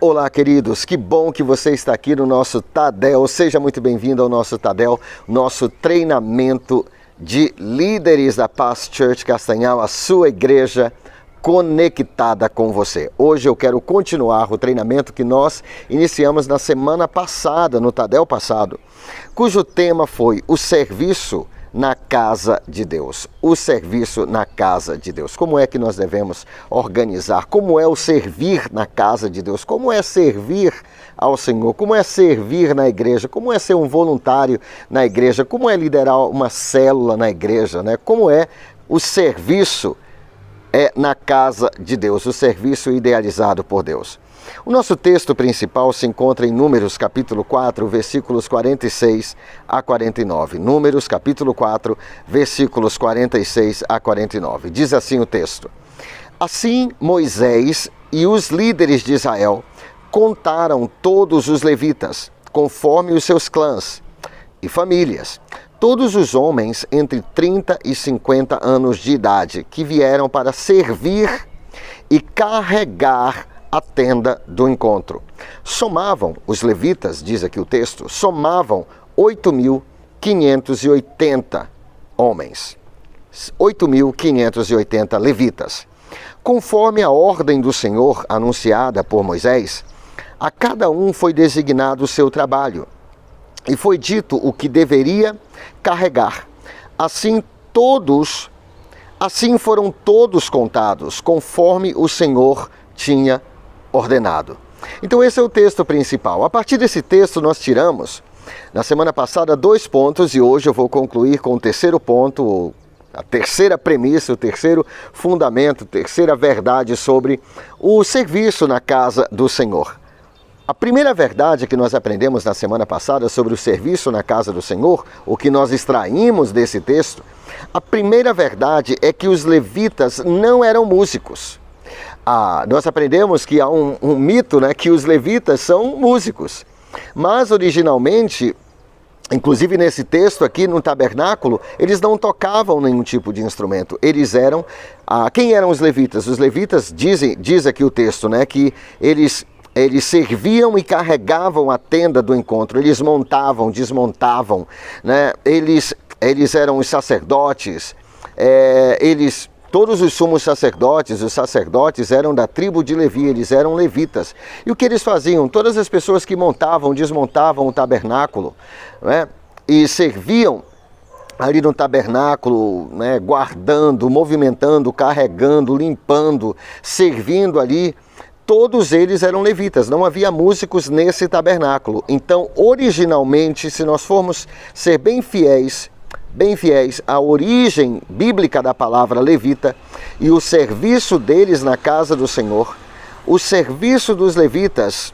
Olá, queridos, que bom que você está aqui no nosso Tadel. Seja muito bem-vindo ao nosso Tadel, nosso treinamento de líderes da Paz Church Castanhal, a sua igreja conectada com você. Hoje eu quero continuar o treinamento que nós iniciamos na semana passada, no Tadel passado, cujo tema foi o serviço na casa de Deus. O serviço na casa de Deus. Como é que nós devemos organizar? Como é o servir na casa de Deus? Como é servir ao Senhor? Como é servir na igreja? Como é ser um voluntário na igreja? Como é liderar uma célula na igreja, né? Como é o serviço na casa de Deus, o serviço idealizado por Deus. O nosso texto principal se encontra em Números capítulo 4, versículos 46 a 49. Números capítulo 4, versículos 46 a 49. Diz assim o texto: Assim Moisés e os líderes de Israel contaram todos os levitas, conforme os seus clãs e famílias, todos os homens entre 30 e 50 anos de idade que vieram para servir e carregar a tenda do encontro. Somavam, os levitas, diz aqui o texto, somavam 8.580 homens. 8.580 levitas. Conforme a ordem do Senhor anunciada por Moisés, a cada um foi designado o seu trabalho e foi dito o que deveria carregar. Assim foram todos contados, conforme o Senhor tinha ordenado. Então esse é o texto principal. A partir desse texto nós tiramos, na semana passada, 2 pontos e hoje eu vou concluir com o terceiro ponto, a terceira premissa, o terceiro fundamento, a terceira verdade sobre o serviço na casa do Senhor. A primeira verdade que nós aprendemos na semana passada sobre o serviço na casa do Senhor, o que nós extraímos desse texto, a primeira verdade é que os levitas não eram músicos. Nós aprendemos que há um mito, né, que os levitas são músicos, mas originalmente, inclusive nesse texto aqui no tabernáculo, eles não tocavam nenhum tipo de instrumento. Eles eram, quem eram os levitas? Os levitas, diz aqui o texto, né, que eles serviam e carregavam a tenda do encontro, eles montavam, desmontavam, né? Eles eram os sacerdotes, todos os sumos sacerdotes, os sacerdotes eram da tribo de Levi, eles eram levitas. E o que eles faziam? Todas as pessoas que montavam, desmontavam o tabernáculo, né? E serviam ali no tabernáculo, né? Guardando, movimentando, carregando, limpando, servindo ali, todos eles eram levitas, não havia músicos nesse tabernáculo. Então, originalmente, se nós formos ser bem fiéis à origem bíblica da palavra levita e o serviço deles na casa do Senhor, o serviço dos levitas,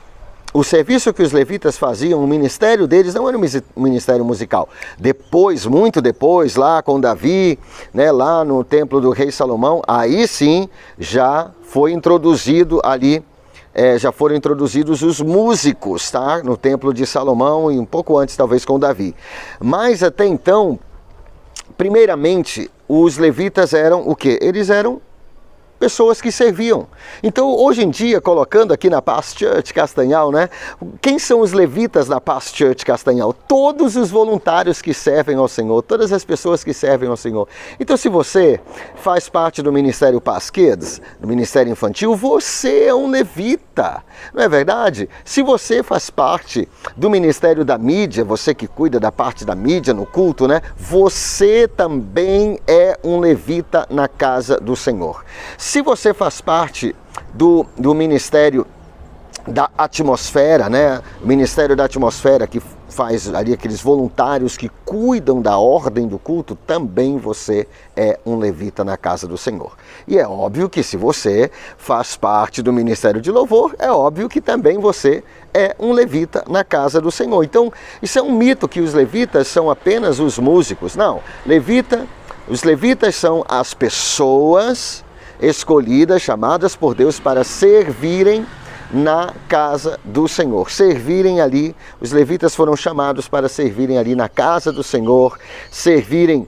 o serviço que os levitas faziam, o ministério deles não era um ministério musical. Depois, muito depois, lá com Davi, né, lá no templo do rei Salomão, aí sim já foi introduzido ali, já foram introduzidos os músicos, tá? No templo de Salomão e um pouco antes talvez com Davi. Mas até então, primeiramente, os levitas eram o quê? Eles eram pessoas que serviam. Então, hoje em dia, colocando aqui na Paz Church Castanhal, né? Quem são os levitas na Paz Church Castanhal? Todos os voluntários que servem ao Senhor, todas as pessoas que servem ao Senhor. Então, se você faz parte do Ministério Paz Kids, do Ministério Infantil, você é um levita, não é verdade? Se você faz parte do Ministério da Mídia, você que cuida da parte da mídia no culto, né? Você também é um levita na casa do Senhor. Se você faz parte do Ministério da Atmosfera, né? O Ministério da Atmosfera que faz ali aqueles voluntários que cuidam da ordem do culto, também você é um levita na casa do Senhor. E é óbvio que se você faz parte do Ministério de Louvor, é óbvio que também você é um levita na casa do Senhor. Então, isso é um mito que os levitas são apenas os músicos. Não, os levitas são as pessoas escolhidas, chamadas por Deus para servirem na casa do Senhor. Servirem ali, os levitas foram chamados para servirem ali na casa do Senhor, servirem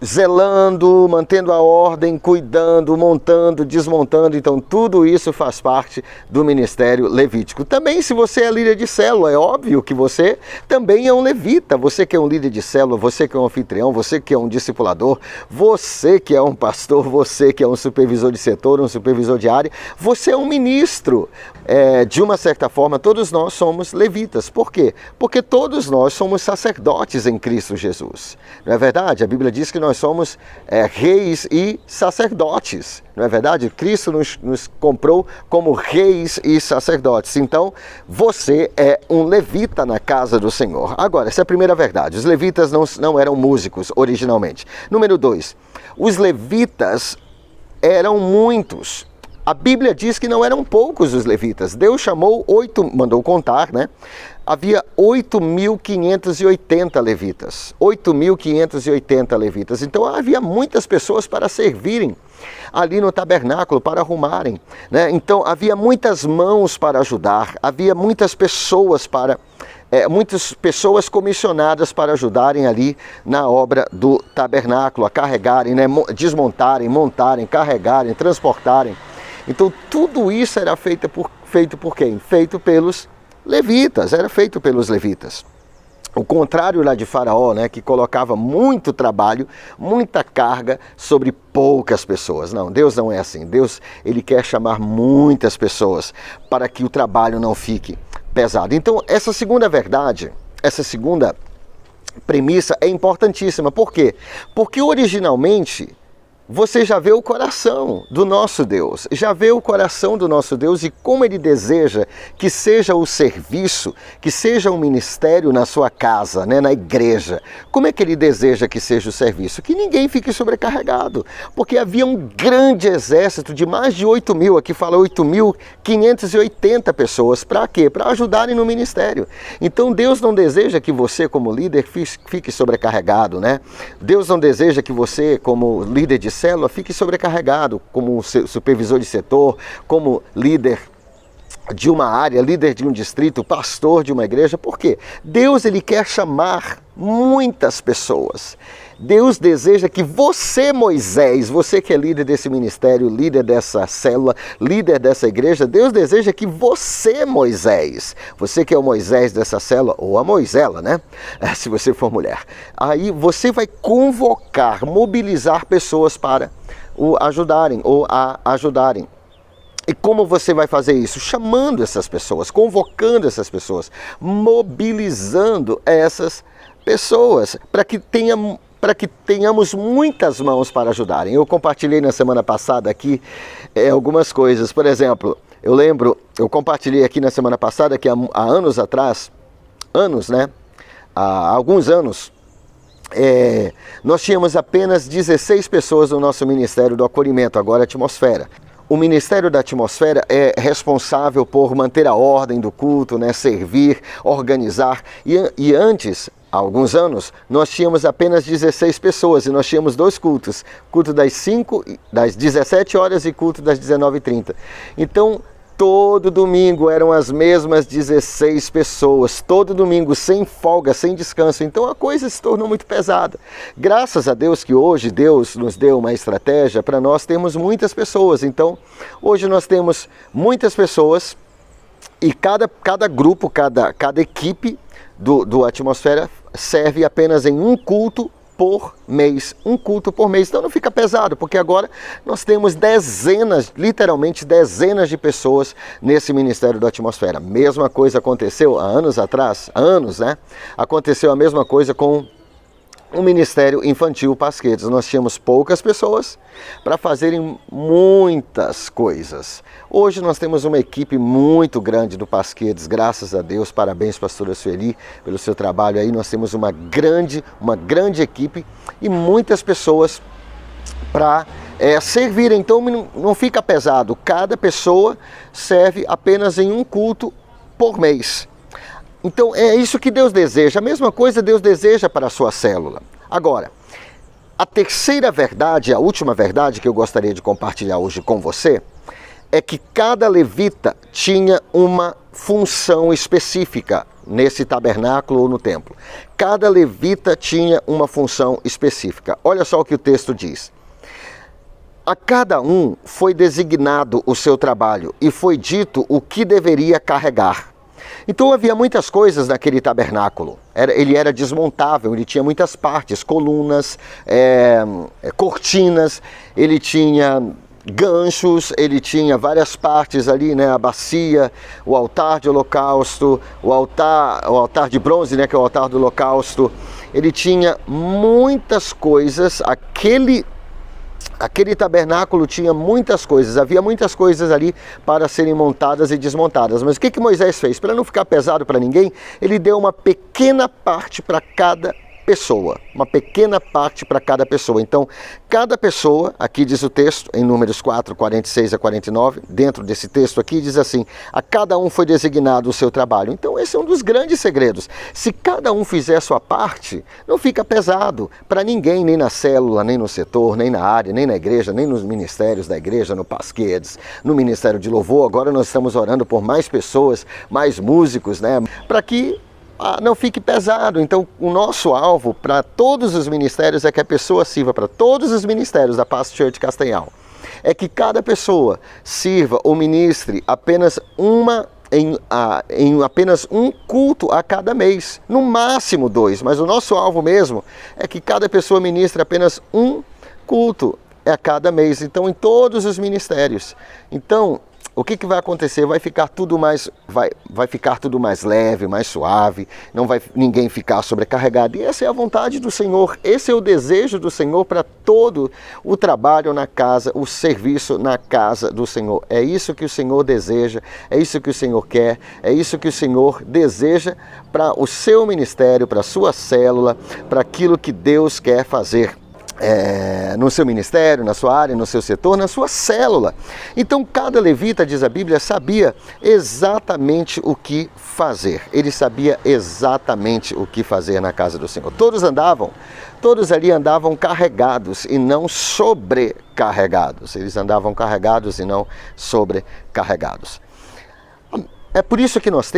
zelando, mantendo a ordem, cuidando, montando, desmontando. Então tudo isso faz parte do ministério levítico. Também, se você é líder de célula, é óbvio que você também é um levita. Você que é um líder de célula, você que é um anfitrião, você que é um discipulador, você que é um pastor, você que é um supervisor de setor, um supervisor de área, você é um ministro. De uma certa forma, todos nós somos levitas. Por quê? Porque todos nós somos sacerdotes em Cristo Jesus. Não é verdade? A Bíblia diz que nós somos reis e sacerdotes. Não é verdade? Cristo nos comprou como reis e sacerdotes. Então, você é um levita na casa do Senhor. Agora, essa é a primeira verdade. Os levitas não eram músicos originalmente. Número 2, os levitas eram muitos. A Bíblia diz que não eram poucos os levitas. Deus mandou contar, né? Havia 8.580 levitas. 8.580 levitas. Então havia muitas pessoas para servirem ali no tabernáculo, para arrumarem, né? Então havia muitas mãos para ajudar. Havia muitas pessoas comissionadas para ajudarem ali na obra do tabernáculo, a carregarem, né? Desmontarem, montarem, carregarem, transportarem. Então tudo isso era feito por quem? Feito pelos levitas, era feito pelos levitas. O contrário lá de Faraó, né, que colocava muito trabalho, muita carga sobre poucas pessoas. Não, Deus não é assim. Deus, ele quer chamar muitas pessoas para que o trabalho não fique pesado. Então essa segunda verdade, essa segunda premissa é importantíssima. Por quê? Porque originalmente você já vê o coração do nosso Deus, já vê o coração do nosso Deus e como Ele deseja que seja o serviço, que seja um ministério na sua casa, né, na igreja. Como é que Ele deseja que seja o serviço? Que ninguém fique sobrecarregado, porque havia um grande exército de mais de 8.000, aqui fala 8.580 pessoas. Para quê? Para ajudarem no ministério. Então Deus não deseja que você como líder fique sobrecarregado, né? Deus não deseja que você como líder de célula fique sobrecarregado, como supervisor de setor, como líder de uma área, líder de um distrito, pastor de uma igreja. Por quê? Deus, ele quer chamar muitas pessoas. Deus deseja que você, Moisés, você que é líder desse ministério, líder dessa célula, líder dessa igreja, Deus deseja que você, Moisés, você que é o Moisés dessa célula, ou a Moisela, né? Se você for mulher, aí você vai convocar, mobilizar pessoas para o ajudarem ou a ajudarem. E como você vai fazer isso? Chamando essas pessoas, convocando essas pessoas, mobilizando essas pessoas, para que tenhamos muitas mãos para ajudarem. Eu compartilhei na semana passada aqui algumas coisas. Por exemplo, eu compartilhei aqui na semana passada que há anos atrás, há alguns anos, nós tínhamos apenas 16 pessoas no nosso Ministério do Acolhimento, agora Atmosfera. O Ministério da Atmosfera é responsável por manter a ordem do culto, né, servir, organizar. E antes, há alguns anos, nós tínhamos apenas 16 pessoas e nós tínhamos 2 cultos. Culto das 17 horas e culto das 19h30. Então, todo domingo eram as mesmas 16 pessoas, todo domingo, sem folga, sem descanso. Então a coisa se tornou muito pesada. Graças a Deus que hoje Deus nos deu uma estratégia para nós termos muitas pessoas. Então hoje nós temos muitas pessoas e cada grupo, cada equipe do Atmosfera serve apenas em um culto por mês, um culto por mês. Então não fica pesado, porque agora nós temos literalmente dezenas de pessoas nesse Ministério da Atmosfera. Mesma coisa aconteceu há anos atrás, né? Aconteceu a mesma coisa com o Ministério Infantil Pasquetes. Nós tínhamos poucas pessoas para fazerem muitas coisas. Hoje nós temos uma equipe muito grande do Pasquetes, graças a Deus. Parabéns, pastora Sueli, pelo seu trabalho aí. Nós temos uma grande equipe e muitas pessoas para servir. Então não fica pesado. Cada pessoa serve apenas em um culto por mês. Então é isso que Deus deseja, a mesma coisa Deus deseja para a sua célula. Agora, a terceira verdade, a última verdade que eu gostaria de compartilhar hoje com você, é que cada levita tinha uma função específica nesse tabernáculo ou no templo. Cada levita tinha uma função específica. Olha só o que o texto diz. A cada um foi designado o seu trabalho e foi dito o que deveria carregar. Então havia muitas coisas naquele tabernáculo. Ele era desmontável, ele tinha muitas partes, colunas, cortinas, ele tinha ganchos, ele tinha várias partes ali, né? A bacia, o altar de holocausto, o altar de bronze, né? Que é o altar do holocausto. Ele tinha muitas coisas, Aquele tabernáculo tinha muitas coisas, havia muitas coisas ali para serem montadas e desmontadas. Mas o que Moisés fez? Para não ficar pesado para ninguém, ele deu uma pequena parte para cada pessoa, uma pequena parte para cada pessoa. Então, cada pessoa, aqui diz o texto, em Números 4, 46 a 49, dentro desse texto aqui, diz assim, a cada um foi designado o seu trabalho. Então, esse é um dos grandes segredos. Se cada um fizer a sua parte, não fica pesado para ninguém, nem na célula, nem no setor, nem na área, nem na igreja, nem nos ministérios da igreja, no Pasquedes, no Ministério de Louvor. Agora nós estamos orando por mais pessoas, mais músicos, né? Para que não fique pesado. Então, o nosso alvo para todos os ministérios é que a pessoa sirva para todos os ministérios da Paz Church Castanhal. É que cada pessoa sirva ou ministre apenas em apenas um culto a cada mês, no máximo 2, mas o nosso alvo mesmo é que cada pessoa ministre apenas um culto a cada mês, então em todos os ministérios. Então, o que vai acontecer? Vai ficar tudo mais leve, mais suave, não vai ninguém ficar sobrecarregado. E essa é a vontade do Senhor, esse é o desejo do Senhor para todo o trabalho na casa, o serviço na casa do Senhor. É isso que o Senhor deseja, é isso que o Senhor quer, é isso que o Senhor deseja para o seu ministério, para a sua célula, para aquilo que Deus quer fazer no seu ministério, na sua área, no seu setor, na sua célula. Então cada levita, diz a Bíblia, sabia exatamente o que fazer. Ele sabia exatamente o que fazer na casa do Senhor. Todos ali andavam carregados e não sobrecarregados. Eles andavam carregados e não sobrecarregados. É por isso que nós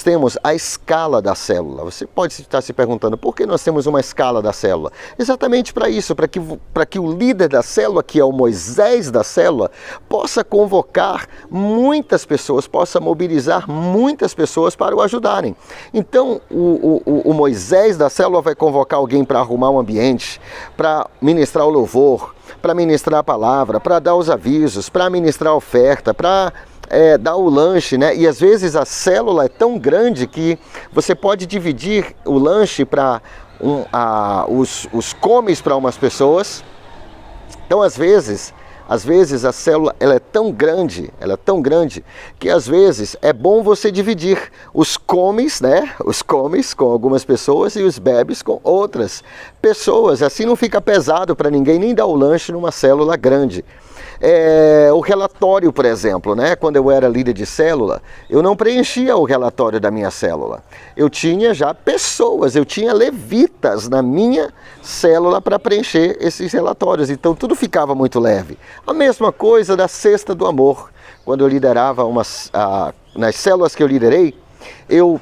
temos a escala da célula. Você pode estar se perguntando, por que nós temos uma escala da célula? Exatamente para isso, para que o líder da célula, que é o Moisés da célula, possa convocar muitas pessoas, possa mobilizar muitas pessoas para o ajudarem. Então, o Moisés da célula vai convocar alguém para arrumar o ambiente, para ministrar o louvor, para ministrar a palavra, para dar os avisos, para ministrar a oferta, para dar o lanche, né? E às vezes a célula é tão grande que você pode dividir o lanche para os comes para umas pessoas. Então às vezes a célula ela é tão grande que às vezes é bom você dividir os comes, né? Os comes com algumas pessoas e os bebes com outras pessoas. Assim não fica pesado para ninguém nem dar o lanche numa célula grande. O relatório, por exemplo, né? Quando eu era líder de célula, eu não preenchia o relatório da minha célula. Eu tinha já pessoas, eu tinha levitas na minha célula para preencher esses relatórios. Então tudo ficava muito leve. A mesma coisa da Cesta do Amor. Quando eu liderava nas células que eu liderei, eu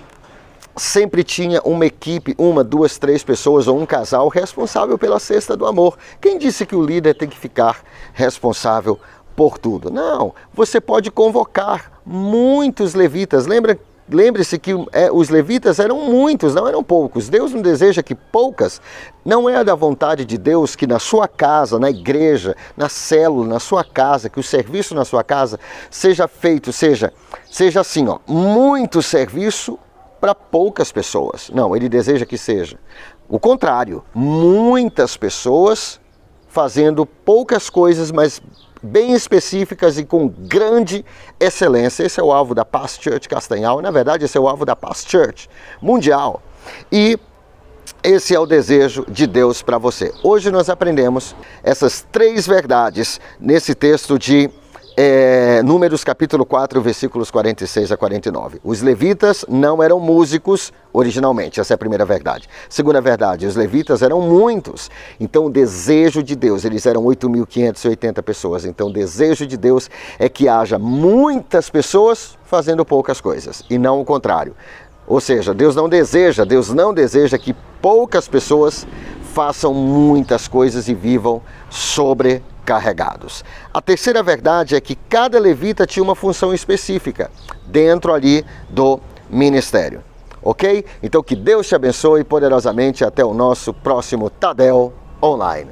sempre tinha uma equipe, 1, 2, 3 pessoas ou um casal responsável pela Cesta do Amor. Quem disse que o líder tem que ficar responsável por tudo? Não, você pode convocar muitos levitas. Lembre-se que os levitas eram muitos, não eram poucos. Deus não deseja que poucas. Não é da vontade de Deus que na sua casa, na igreja, na célula, na sua casa, que o serviço na sua casa seja feito, seja assim, muito serviço para poucas pessoas. Não, ele deseja que seja o contrário, muitas pessoas fazendo poucas coisas, mas bem específicas e com grande excelência. Esse é o alvo da Paz Church Castanhal, na verdade esse é o alvo da Paz Church mundial. E esse é o desejo de Deus para você. Hoje nós aprendemos essas 3 verdades nesse texto de Números capítulo 4, versículos 46 a 49. Os levitas não eram músicos originalmente, essa é a primeira verdade. Segunda verdade, os levitas eram muitos. Então o desejo de Deus, eles eram 8.580 pessoas, então o desejo de Deus é que haja muitas pessoas fazendo poucas coisas, e não o contrário. Ou seja, Deus não deseja que poucas pessoas façam muitas coisas e vivam sobrecarregados. A terceira verdade é que cada levita tinha uma função específica dentro ali do ministério. Ok? Então que Deus te abençoe poderosamente. Até o nosso próximo Tadel Online.